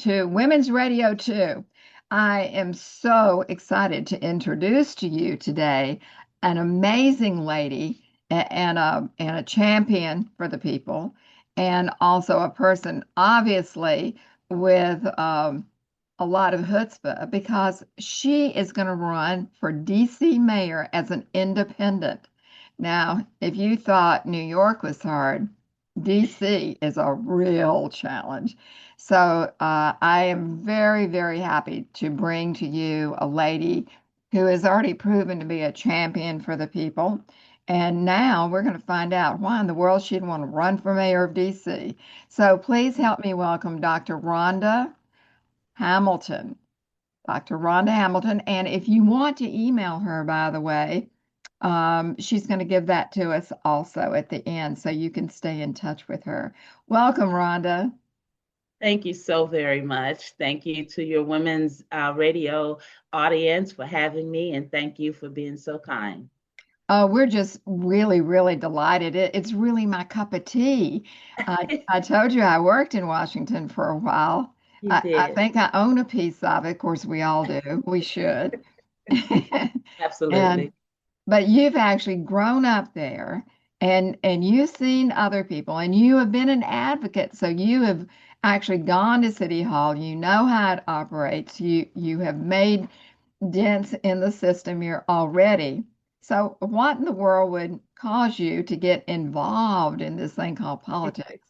to Women's Radio 2. I am so excited to introduce to you today an amazing lady and a champion for the people, and also a person, obviously, with a lot of chutzpah because she is going to run for DC mayor as an independent. Now, if you thought New York was hard, DC is a real challenge. So I am very, very happy to bring to you a lady who has already proven to be a champion for the people. And now we're going to find out why in the world she'd want to run for mayor of DC. So please help me welcome Dr. Rhonda Hamilton. Dr. Rhonda Hamilton. And if you want to email her, by the way, she's going to give that to us also at the end so you can stay in touch with her. Welcome, Rhonda. Thank you so very much. Thank you to your women's radio audience for having me, and thank you for being so kind. Oh, we're just really, really delighted. It's really my cup of tea. I told you I worked in Washington for a while. You I did. think I own a piece of it. Of course, we all do. We should. And Absolutely. but you've actually grown up there and you've seen other people and you have been an advocate. So you have actually gone to City Hall. You know how it operates. You have made dents in the system here already. So what in the world would cause you to get involved in this thing called politics?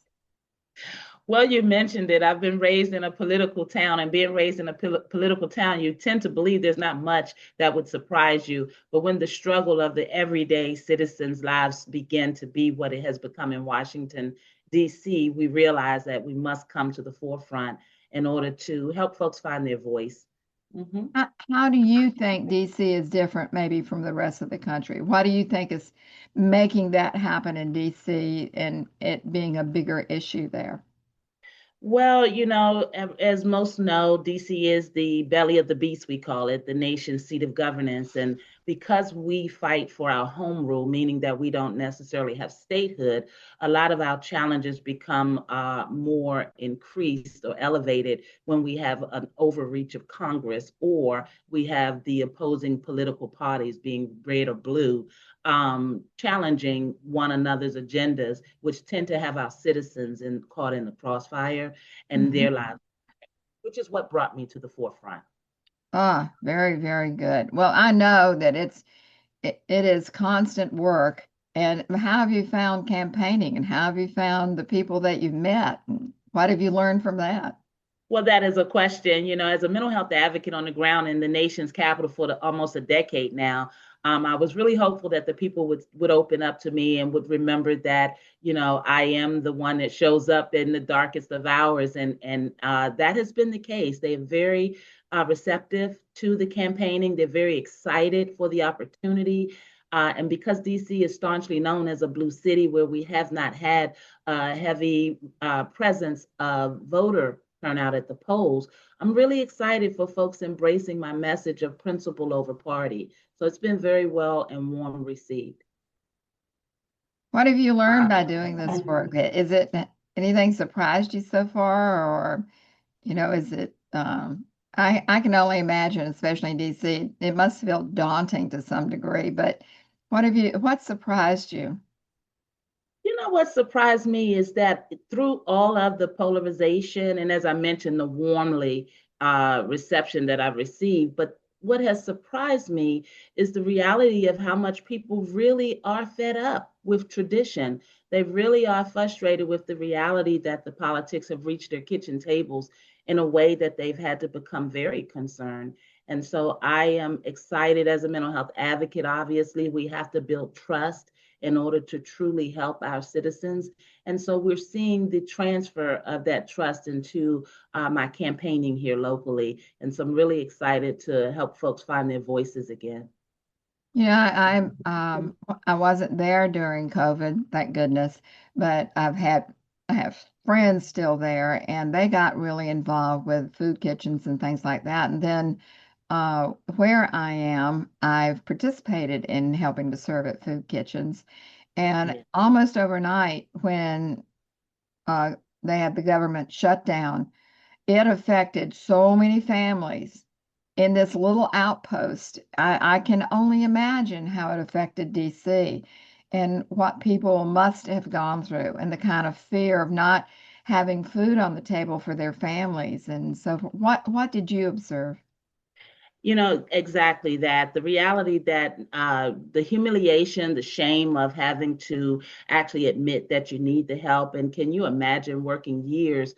Well, you mentioned it. I've been raised in a political town, and being raised in a political town, you tend to believe there's not much that would surprise you. But when the struggle of the everyday citizens' lives begin to be what it has become in Washington, D.C., we realize that we must come to the forefront in order to help folks find their voice. Mhm. How do you think DC is different maybe from the rest of the country? What do you think is making that happen in DC and it being a bigger issue there? Well, as most know, DC is the belly of the beast, we call it, the nation's seat of governance. And because we fight for our home rule, meaning that we don't necessarily have statehood, a lot of our challenges become more increased or elevated when we have an overreach of Congress or we have the opposing political parties being red or blue challenging one another's agendas, which tend to have our citizens caught in the crossfire and Mhm. their lives, which is what brought me to the forefront. Ah, very, very good. Well, I know that it is constant work. And how have you found campaigning and how have you found the people that you've met? And what have you learned from that? Well, that is a question. As a mental health advocate on the ground in the nation's capital for almost a decade now, I was really hopeful that the people would open up to me and would remember that, I am the one that shows up in the darkest of hours, and that has been the case. They are very receptive to the campaigning. They're very excited for the opportunity. And because DC is staunchly known as a blue city where we have not had a heavy presence of voter turnout at the polls, I'm really excited for folks embracing my message of principle over party. So it's been very well and warm received. What have you learned by doing this work? Is it anything surprised you so far, or is it? I can only imagine, especially in DC, it must feel daunting to some degree. But what surprised you? What surprised me is that through all of the polarization, and as I mentioned, the warmly reception that I've received, but what has surprised me is the reality of how much people really are fed up with tradition. They really are frustrated with the reality that the politics have reached their kitchen tables in a way that they've had to become very concerned. And so I am excited as a mental health advocate. Obviously, we have to build trust in order to truly help our citizens. And so we're seeing the transfer of that trust into my campaigning here locally. And so I'm really excited to help folks find their voices again. I wasn't there during COVID, thank goodness, but I have friends still there, and they got really involved with food kitchens and things like that. And then where I am, I've participated in helping to serve at food kitchens. And Yeah. almost overnight, when uh, they had the government shut down, it affected so many families in this little outpost. I can only imagine how it affected DC and what people must have gone through and the kind of fear of not having food on the table for their families. And so what did you observe? You know, exactly that. The reality that the humiliation, the shame of having to actually admit that you need the help. And can you imagine working years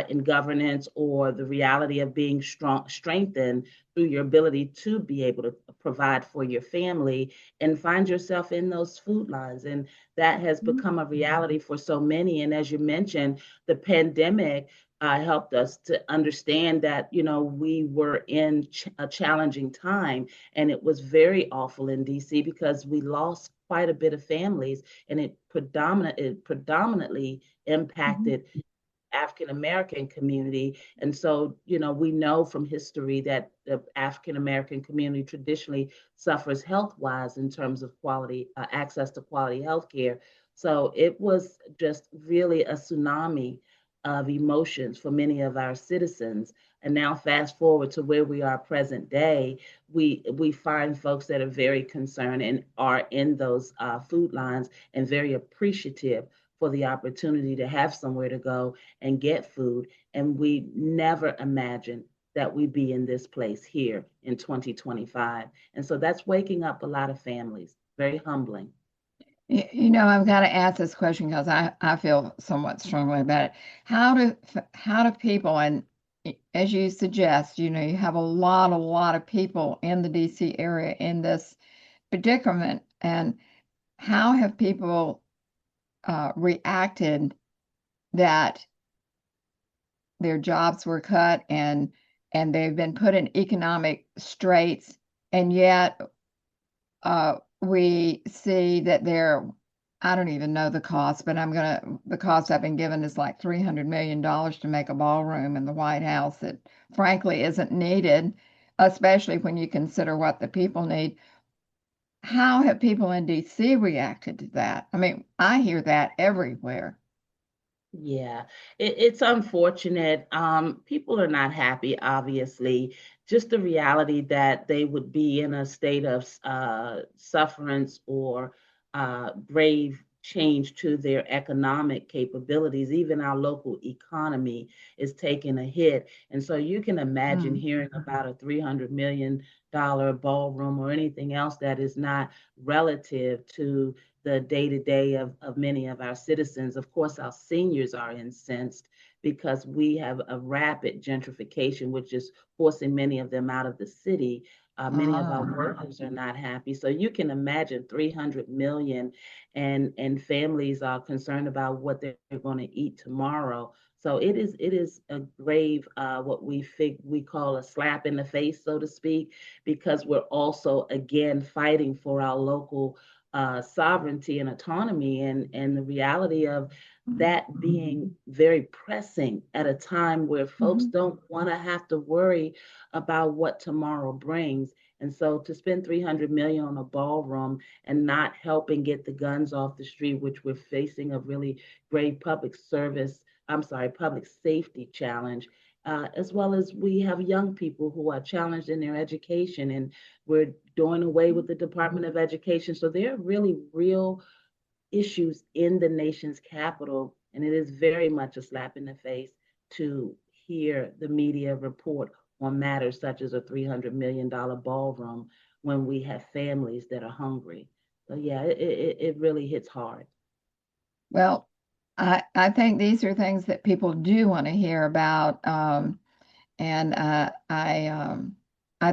in governance, or the reality of being strengthened through your ability to be able to provide for your family and find yourself in those food lines? And that has become a reality for so many. And as you mentioned, the pandemic helped us to understand that, you know, we were in a challenging time, and it was very awful in DC because we lost quite a bit of families, and it predominantly Mhm. impacted African American community. And so, you know, we know from history that the African American community traditionally suffers health wise in terms of quality access to quality health care. So it was just really a tsunami of emotions for many of our citizens. And now fast forward to where we are present day, we find folks that are very concerned and are in those food lines and very appreciative for the opportunity to have somewhere to go and get food. And we never imagined that we'd be in this place here in 2025. And so that's waking up a lot of families. Very humbling. You know, I've got to ask this question because I feel somewhat strongly about it. How do people, and as you suggest, you know, you have a lot of people in the DC area in this predicament, and how have people reacted that their jobs were cut and they've been put in economic straits, and yet we see that they're, I don't even know the cost, but the cost I've been given is like $300 million to make a ballroom in the White House that frankly isn't needed, especially when you consider what the people need. How have people in DC reacted to that? I mean, I hear that everywhere. Yeah, it's unfortunate. People are not happy, obviously. Just the reality that they would be in a state of sufferance or brave change to their economic capabilities. Even our local economy is taking a hit. And so you can imagine Mm. hearing about a $300 million ballroom or anything else that is not relative to the day-to-day of many of our citizens. Of course, our seniors are incensed because we have a rapid gentrification, which is forcing many of them out of the city. Many of our workers are not happy. So you can imagine 300 million, and families are concerned about what they're going to eat tomorrow. So it is a grave what we call a slap in the face, so to speak, because we're also again fighting for our local sovereignty and autonomy, and the reality of that being very pressing at a time where folks Mhm. don't want to have to worry about what tomorrow brings. And so to spend 300 million on a ballroom and not helping get the guns off the street, which we're facing a really great public safety challenge, as well as we have young people who are challenged in their education, and we're doing away with the Department of Education. So there are really real issues in the nation's capital, and it is very much a slap in the face to hear the media report on matters such as a $300 million ballroom when we have families that are hungry. So yeah, it really hits hard. Well, I think these are things that people do want to hear about. And I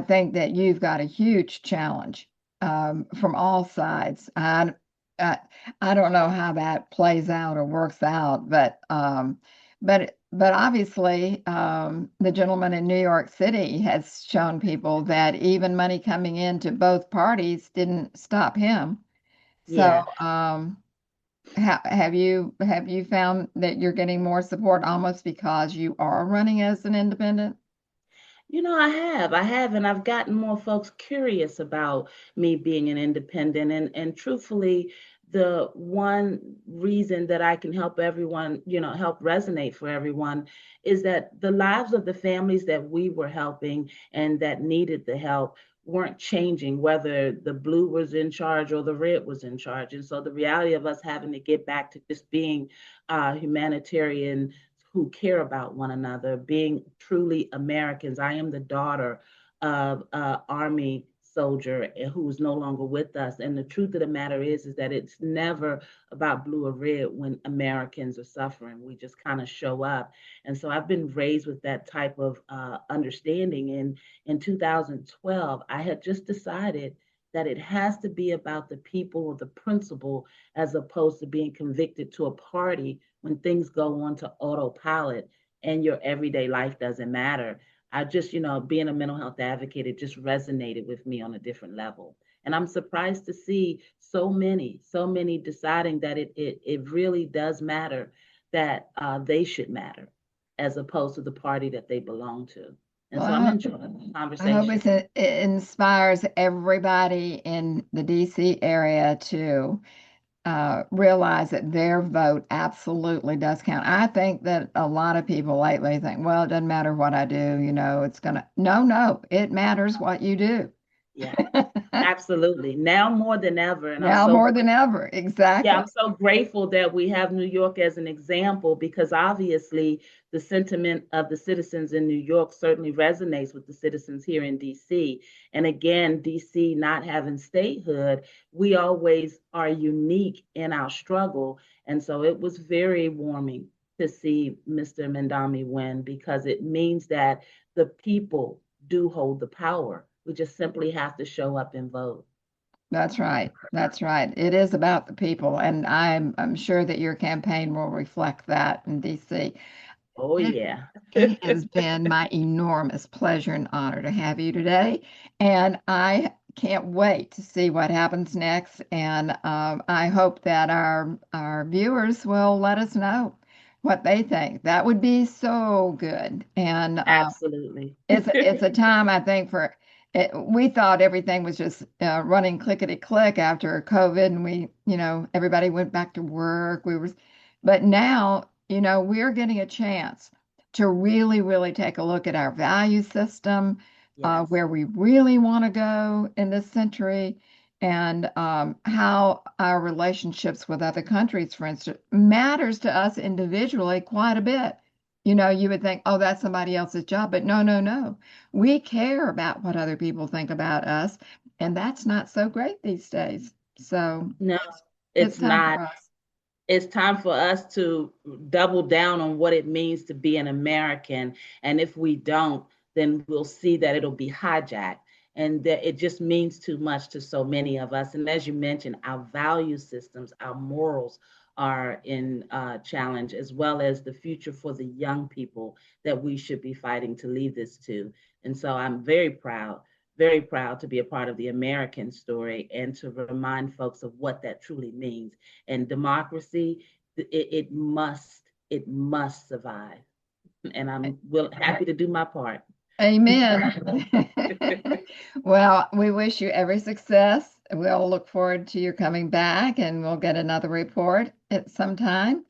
think that you've got a huge challenge from all sides. I I don't know how that plays out or works out, but obviously the gentleman in New York City has shown people that even money coming into both parties didn't stop him. So Yeah. have you found that you're getting more support almost because you are running as an independent? You know, I have, and I've gotten more folks curious about me being an independent. And truthfully, the one reason that I can help everyone, help resonate for everyone is that the lives of the families that we were helping and that needed the help weren't changing, whether the blue was in charge or the red was in charge. And so the reality of us having to get back to just being humanitarian who care about one another, being truly Americans. I am the daughter of Army soldier who is no longer with us. And the truth of the matter is that it's never about blue or red when Americans are suffering. We just kind of show up. And so I've been raised with that type of understanding. And in 2012, I had just decided that it has to be about the people or the principle as opposed to being convicted to a party when things go on to autopilot and your everyday life doesn't matter. I just, being a mental health advocate, it just resonated with me on a different level. And I'm surprised to see so many deciding that it really does matter that they should matter as opposed to the party that they belong to. And so I'm Well, enjoying the I hope conversation. it inspires everybody in the DC area to realize that their vote absolutely does count. I think that a lot of people lately think, well, it doesn't matter what I do, it's going to, no, no, it matters what you do. Yeah, absolutely. Now more than ever. And I'm Now so more than grateful. ever. Yeah, Exactly. I'm so grateful that we have New York as an example because obviously the sentiment of the citizens in New York certainly resonates with the citizens here in DC. And again, DC not having statehood, we always are unique in our struggle. And so it was very warming to see Mr. Mendami win because it means that the people do hold the power. We just simply have to show up and vote. That's right. That's right. It is about the people, and I'm sure that your campaign will reflect that in DC. Oh, It, yeah. it has been my enormous pleasure and honor to have you today, and I can't wait to see what happens next. And I hope that our viewers will let us know what they think. That would be so good. And Absolutely. it's a time I think for it, we thought everything was just running clickety click after COVID, and everybody went back to work. But now we're getting a chance to really, really take a look at our value system, Yes. where we really want to go in this century, and how our relationships with other countries, for instance, matters to us individually quite a bit. You would think, oh, that's somebody else's job, but no, no, no. We care about what other people think about us, and that's not so great these days. So No, it's it's time for not. us. It's time for us to double down on what it means to be an American. And if we don't, then we'll see that it'll be hijacked. And that it just means too much to so many of us. And as you mentioned, our value systems, our morals are in challenge, as well as the future for the young people that we should be fighting to leave this to. And so I'm very proud to be a part of the American story and to remind folks of what that truly means. And democracy, it must survive. And happy to do my part. Amen. Well, we wish you every success. We'll look forward to your coming back, and we'll get another report at some time.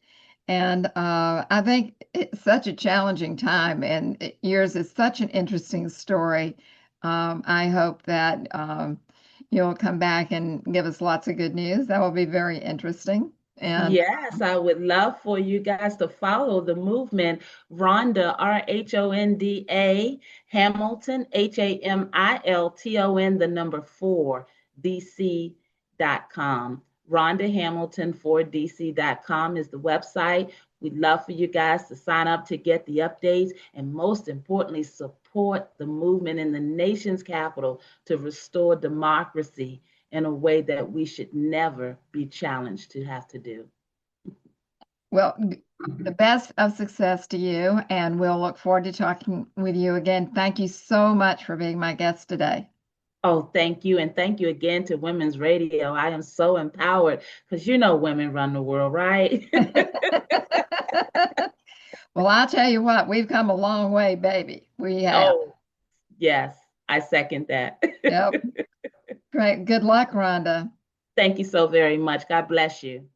And I think it's such a challenging time, and yours is such an interesting story. I hope that you'll come back and give us lots of good news. That will be very interesting. And Yes, I would love for you guys to follow the movement. Rhonda, Rhonda, Hamilton, Hamilton, the number 4, DC.com. Rhonda Hamilton for DC.com is the website. We'd love for you guys to sign up to get the updates and most importantly, support the movement in the nation's capital to restore democracy in a way that we should never be challenged to have to do. well, the best of success to you, and we'll look forward to talking with you again. Thank you so much for being my guest today. Oh, thank you. And thank you again to Women's Radio. I am so empowered because women run the world, right? Well, I'll tell you what, we've come a long way, baby. We have. Oh, yes, I second that. Yep. Great. Good luck, Rhonda. Thank you so very much. God bless you.